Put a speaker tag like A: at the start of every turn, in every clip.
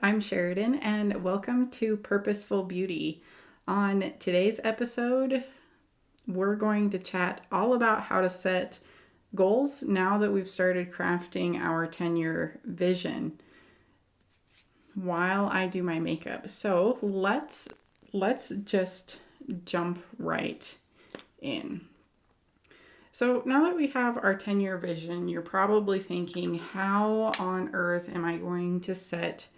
A: Hi, I'm Sheridan, and welcome to Purposeful Beauty. On today's episode, we're going to chat all about how to set goals now that we've started crafting our 10-year vision while I do my makeup. So let's just jump right in. So now that we have our 10-year vision, you're probably thinking, how on earth am I going to set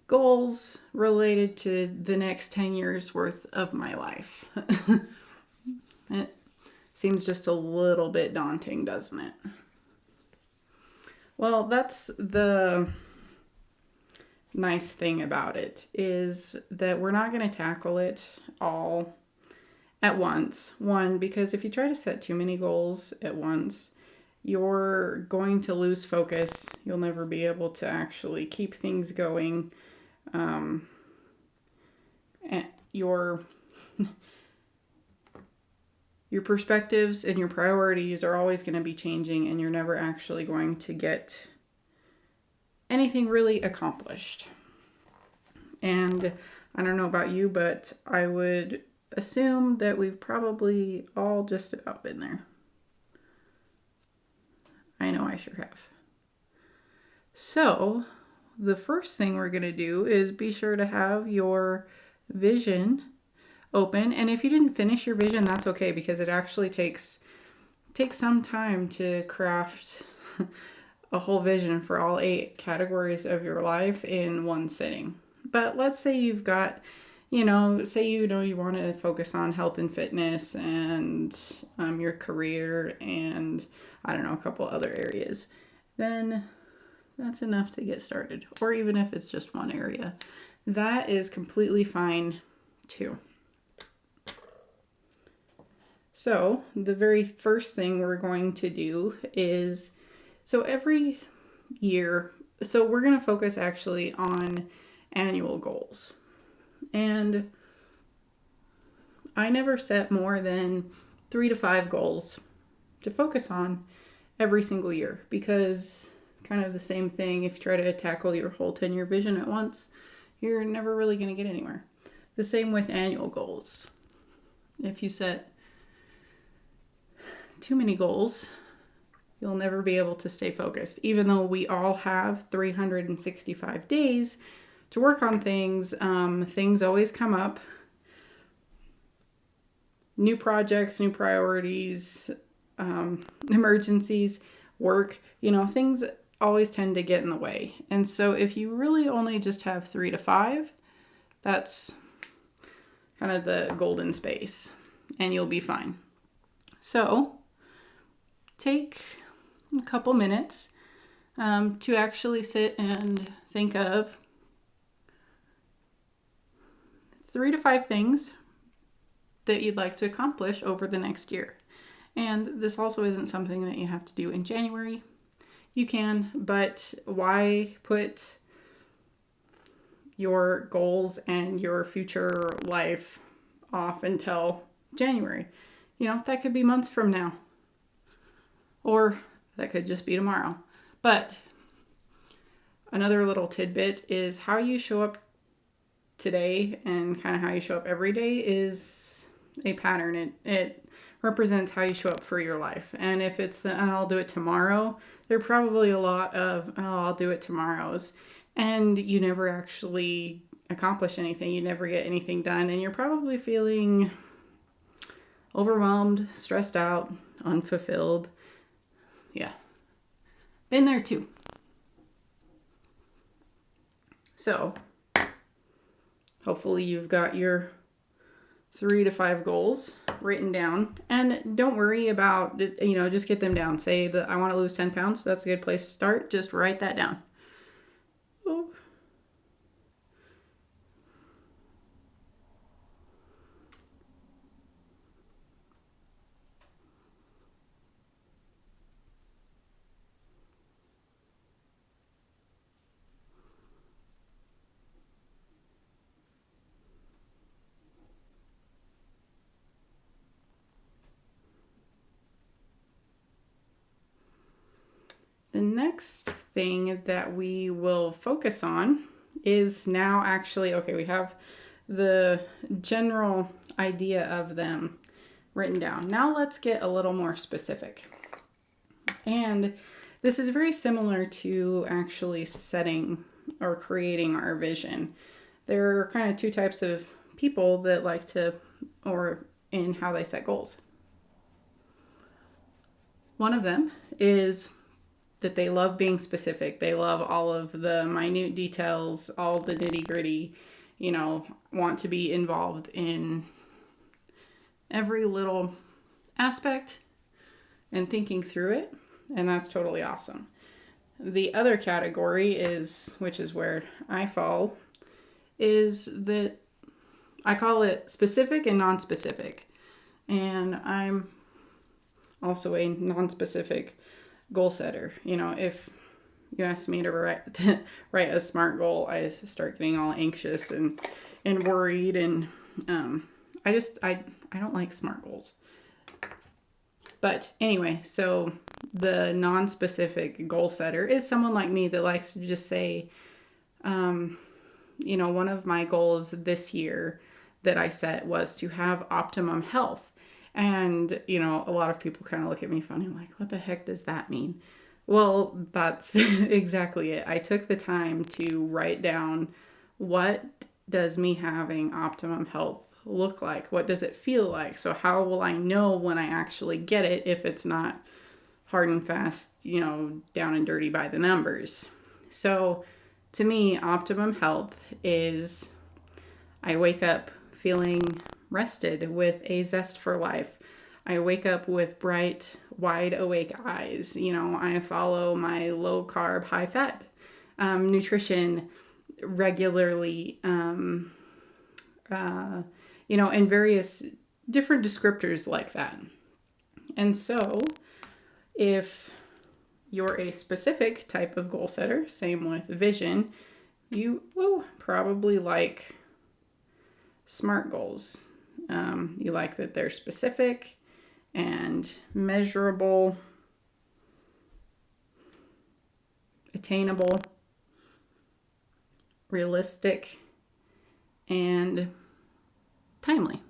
A: goals related to the next 10 years worth of my life? It seems just a little bit daunting, doesn't it? Well, that's the nice thing about it, is that we're not going to tackle it all at once. One, because if you try to set too many goals at once, you're going to lose focus. You'll never be able to actually keep things going. And your perspectives and your priorities are always going to be changing, and you're never actually going to get anything really accomplished. And I don't know about you, but I would assume that we've probably all just about been there. I know I sure have. So the first thing we're going to do is be sure to have your vision open. And if you didn't finish your vision, that's okay, because it actually takes some time to craft a whole vision for all 8 categories of your life in one sitting. But let's say you've got, you want to focus on health and fitness and your career and, I don't know, a couple other areas. Then that's enough to get started. Or even if it's just one area, that is completely fine too. So the very first thing we're going to do is, every year, we're going to focus actually on annual goals. And I never set more than 3 to 5 goals to focus on every single year, because kind of the same thing, if you try to tackle your whole 10-year vision at once, you're never really going to get anywhere. The same with annual goals. If you set too many goals, you'll never be able to stay focused. Even though we all have 365 days to work on things, things always come up. New projects, new priorities, emergencies, work, things always tend to get in the way. And so if you really only just have 3 to 5, that's kind of the golden space, and you'll be fine. So take a couple minutes to actually sit and think of 3 to 5 things that you'd like to accomplish over the next year. And this also isn't something that you have to do in January. You can, but why put your goals and your future life off until January? That could be months from now. Or that could just be tomorrow. But another little tidbit is how you show up today and kind of how you show up every day is a pattern. It represents how you show up for your life. And if it's I'll do it tomorrow, there are probably a lot of, I'll do it tomorrows. And you never actually accomplish anything. You never get anything done. And you're probably feeling overwhelmed, stressed out, unfulfilled. Yeah. Been there too. So hopefully you've got your 3 to 5 goals written down, and don't worry about, just get them down. Say that I want to lose 10 pounds. That's a good place to start. Just write that down. Oh. The next thing that we will focus on is now actually, okay, we have the general idea of them written down. Now let's get a little more specific. And this is very similar to actually setting or creating our vision. There are kind of two types of people that like to, or in how they set goals. One of them is that they love being specific. They love all of the minute details, all the nitty gritty, want to be involved in every little aspect and thinking through it. And that's totally awesome. The other category is, which is where I fall, is that I call it specific and non-specific. And I'm also a non-specific goal setter. If you ask me to write a SMART goal, I start getting all anxious and worried, and I don't like SMART goals. But anyway, so the non-specific goal setter is someone like me that likes to just say, one of my goals this year that I set was to have optimum health. And, a lot of people kind of look at me funny, like, what the heck does that mean? Well, that's exactly it. I took the time to write down, what does me having optimum health look like? What does it feel like? So how will I know when I actually get it if it's not hard and fast, down and dirty by the numbers? So to me, optimum health is I wake up feeling rested with a zest for life. I wake up with bright, wide awake eyes. I follow my low carb, high fat nutrition regularly, and various different descriptors like that. And so if you're a specific type of goal setter, same with vision, you will probably like SMART goals. You like that they're specific and measurable, attainable, realistic, and timely.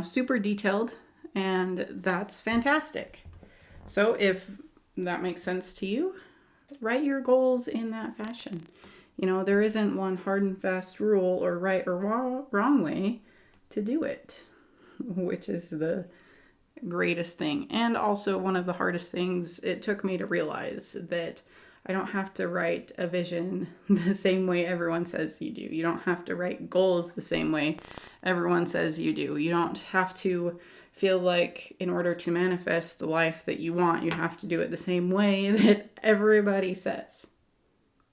A: Super detailed, and that's fantastic. So if that makes sense to you, write your goals in that fashion. There isn't one hard and fast rule or right or wrong way to do it, which is the greatest thing. And also one of the hardest things it took me to realize that I don't have to write a vision the same way everyone says you do. You don't have to write goals the same way everyone says you do. You don't have to feel like in order to manifest the life that you want, you have to do it the same way that everybody says.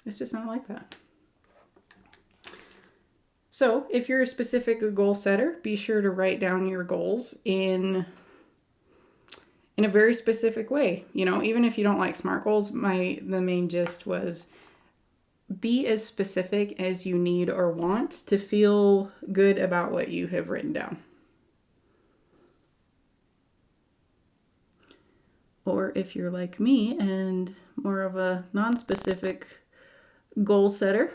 A: It's just not like that. So if you're a specific goal setter, be sure to write down your goals in a very specific way. Even if you don't like SMART goals, the main gist was be as specific as you need or want to feel good about what you have written down. Or if you're like me and more of a non-specific goal setter,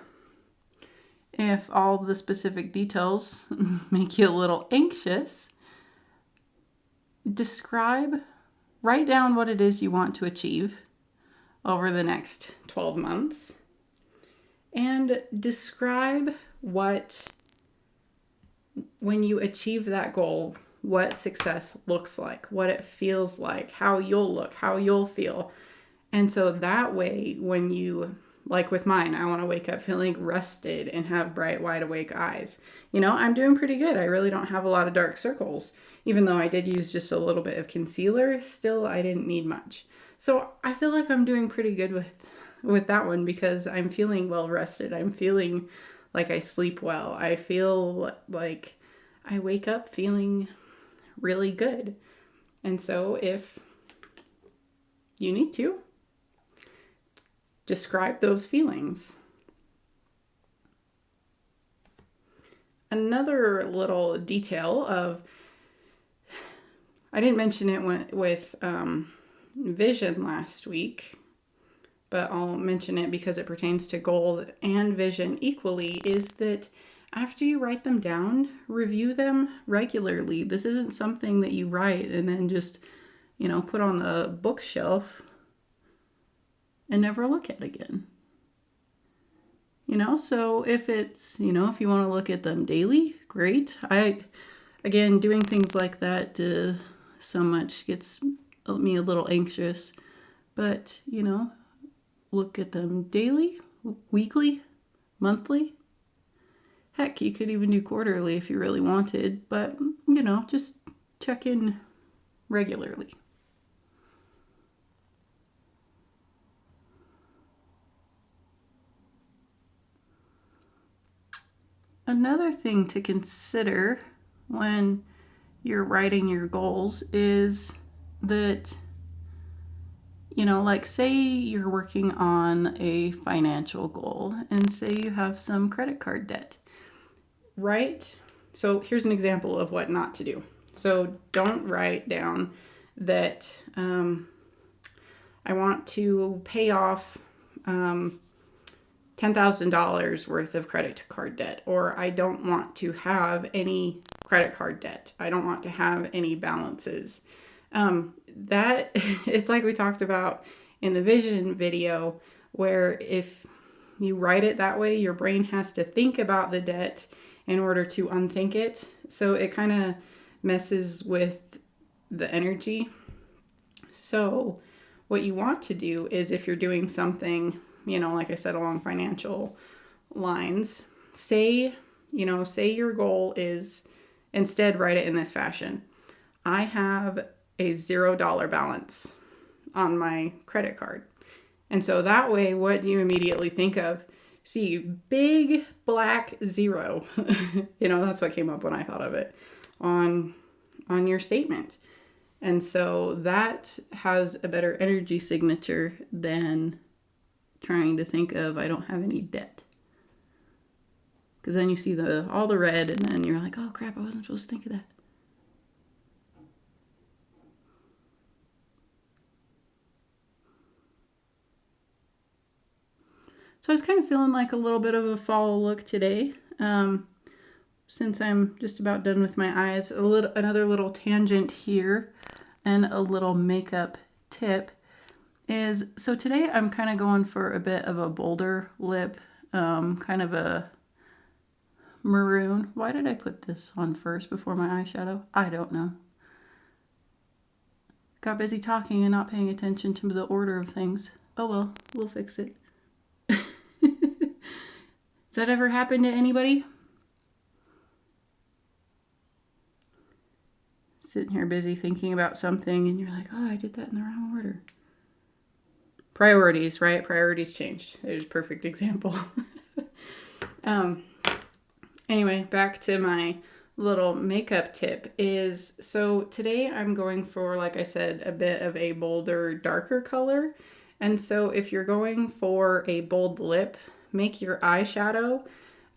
A: if all the specific details make you a little anxious, write down what it is you want to achieve over the next 12 months and describe when you achieve that goal, what success looks like, what it feels like, how you'll look, how you'll feel. And so that way, when you, like with mine, I want to wake up feeling rested and have bright, wide awake eyes. I'm doing pretty good. I really don't have a lot of dark circles. Even though I did use just a little bit of concealer, still I didn't need much. So I feel like I'm doing pretty good with that one because I'm feeling well rested. I'm feeling like I sleep well. I feel like I wake up feeling really good. And so if you need to, describe those feelings. Another little detail I didn't mention it with vision last week, but I'll mention it because it pertains to goals and vision equally, is that after you write them down, review them regularly. This isn't something that you write and then just, put on the bookshelf and never look at again. So if it's, if you want to look at them daily, great. Again, doing things like that so much gets me a little anxious. But, look at them daily, weekly, monthly. Heck, you could even do quarterly if you really wanted. But, just check in regularly. Another thing to consider when you're writing your goals is that, like say you're working on a financial goal and say you have some credit card debt, right? So here's an example of what not to do. So don't write down that I want to pay off $10,000 worth of credit card debt, or I don't want to have any credit card debt. I don't want to have any balances. That it's like we talked about in the vision video, where if you write it that way, your brain has to think about the debt in order to unthink it. So it kind of messes with the energy. So what you want to do is, if you're doing something, like I said, along financial lines, say your goal is, instead write it in this fashion: I have a $0 balance on my credit card. And so that way, what do you immediately think of? See, big black zero. That's what came up when I thought of it on your statement. And so that has a better energy signature than trying to think of, I don't have any debt. Because then you see all the red and then you're like, oh crap, I wasn't supposed to think of that. So I was kind of feeling like a little bit of a fall look today. Since I'm just about done with my eyes, another little tangent here and a little makeup tip is, so today I'm kind of going for a bit of a bolder lip, kind of a maroon. Why did I put this on first before my eyeshadow? I don't know. Got busy talking and not paying attention to the order of things. Oh well, we'll fix it. Has that ever happened to anybody? Sitting here busy thinking about something and you're like, oh, I did that in the wrong order. Priorities, right? Priorities changed. There's a perfect example. Anyway, back to my little makeup tip is, so today I'm going for, like I said, a bit of a bolder, darker color. And so if you're going for a bold lip, make your eyeshadow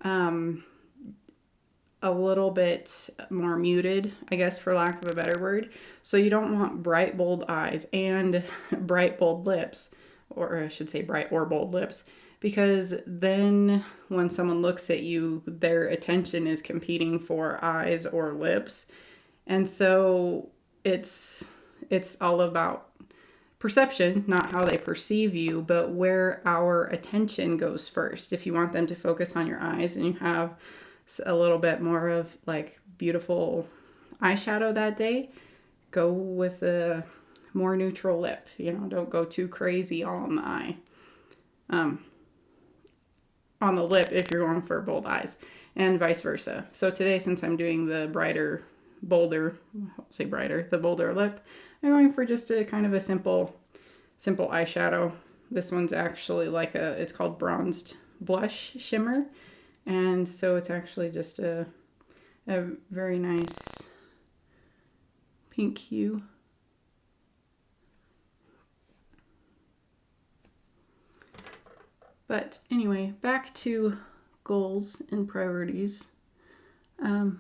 A: a little bit more muted, I guess, for lack of a better word. So you don't want bright, bold eyes and bright, bold lips, or I should say bright or bold lips, because then when someone looks at you, their attention is competing for eyes or lips. And so it's all about perception, not how they perceive you, but where our attention goes first. If you want them to focus on your eyes and you have a little bit more of like beautiful eyeshadow that day, go with a more neutral lip. Don't go too crazy on the eye. On the lip if you're going for bold eyes, and vice versa. So today, since I'm doing the the bolder lip, I'm going for just a kind of a simple eyeshadow. This one's actually it's called bronzed blush shimmer. And so it's actually just a very nice pink hue. But anyway, back to goals and priorities. I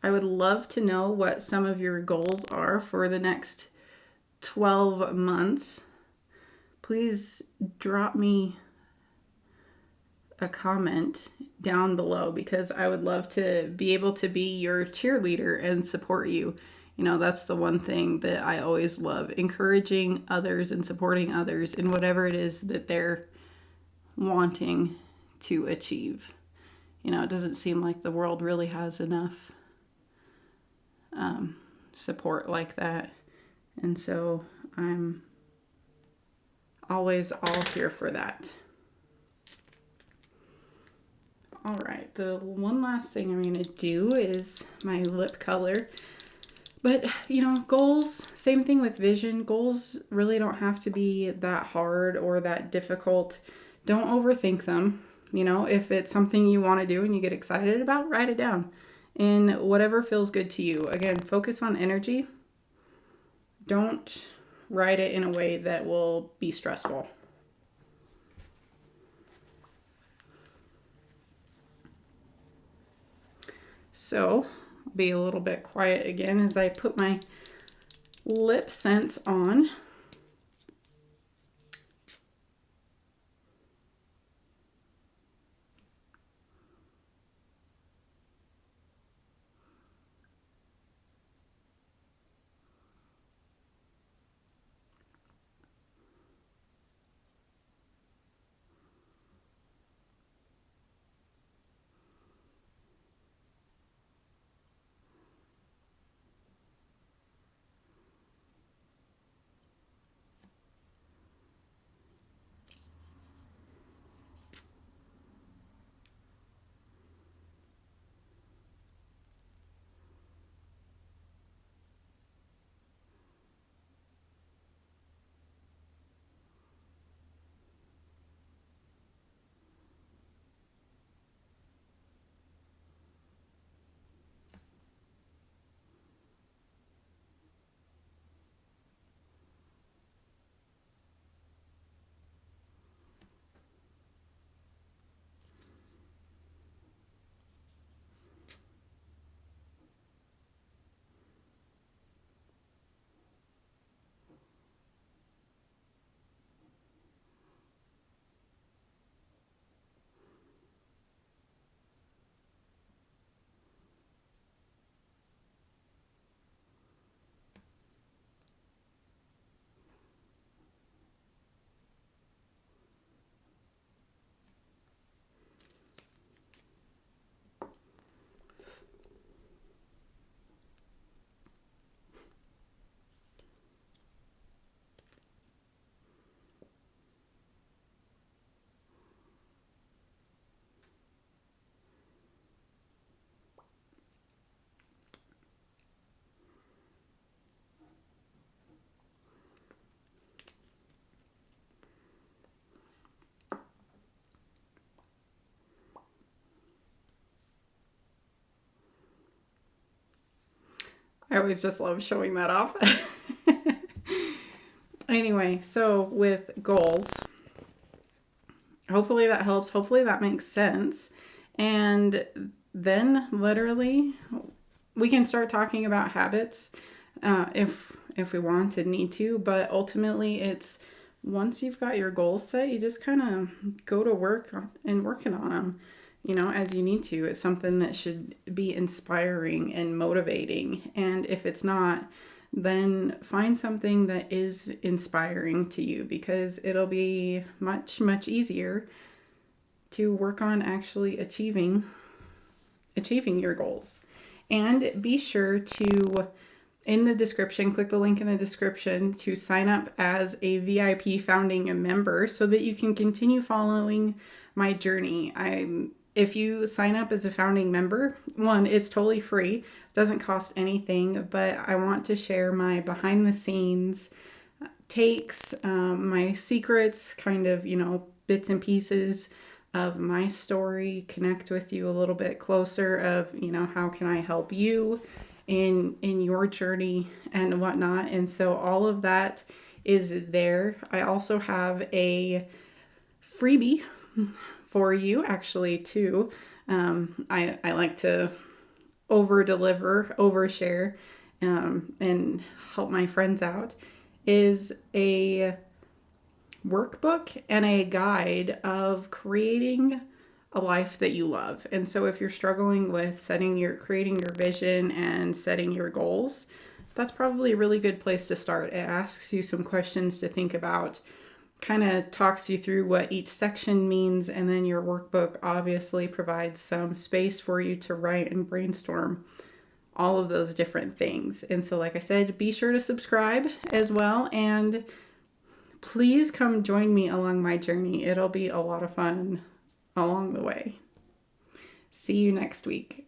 A: would love to know what some of your goals are for the next 12 months, please drop me a comment down below, because I would love to be able to be your cheerleader and support you. That's the one thing that I always love, encouraging others and supporting others in whatever it is that they're wanting to achieve. It doesn't seem like the world really has enough support like that. And so I'm always all here for that. All right, the one last thing I'm going to do is my lip color. But, goals, same thing with vision. Goals really don't have to be that hard or that difficult. Don't overthink them. If it's something you want to do and you get excited about, write it down. And whatever feels good to you. Again, focus on energy. Don't write it in a way that will be stressful. So, I'll be a little bit quiet again as I put my lip scents on. I always just love showing that off. Anyway, so with goals, hopefully that helps. Hopefully that makes sense. And then literally we can start talking about habits if we want and need to. But ultimately it's once you've got your goals set, you just kind of go to work and working on them, as you need to. It's something that should be inspiring and motivating. And if it's not, then find something that is inspiring to you, because it'll be much, much easier to work on actually achieving your goals. And be sure to, in the description, click the link in the description to sign up as a VIP founding member so that you can continue following my journey. If you sign up as a founding member, one, it's totally free, doesn't cost anything, but I want to share my behind the scenes takes, my secrets, kind of, bits and pieces of my story, connect with you a little bit closer of, how can I help you in your journey and whatnot. And so all of that is there. I also have a freebie for you actually too. I like to over deliver, overshare, and help my friends out. is a workbook and a guide of creating a life that you love. And so if you're struggling with creating your vision and setting your goals, that's probably a really good place to start. It asks you some questions to think about, kind of talks you through what each section means, and then your workbook obviously provides some space for you to write and brainstorm all of those different things. And so, like I said, be sure to subscribe as well, and please come join me along my journey. It'll be a lot of fun along the way. See you next week.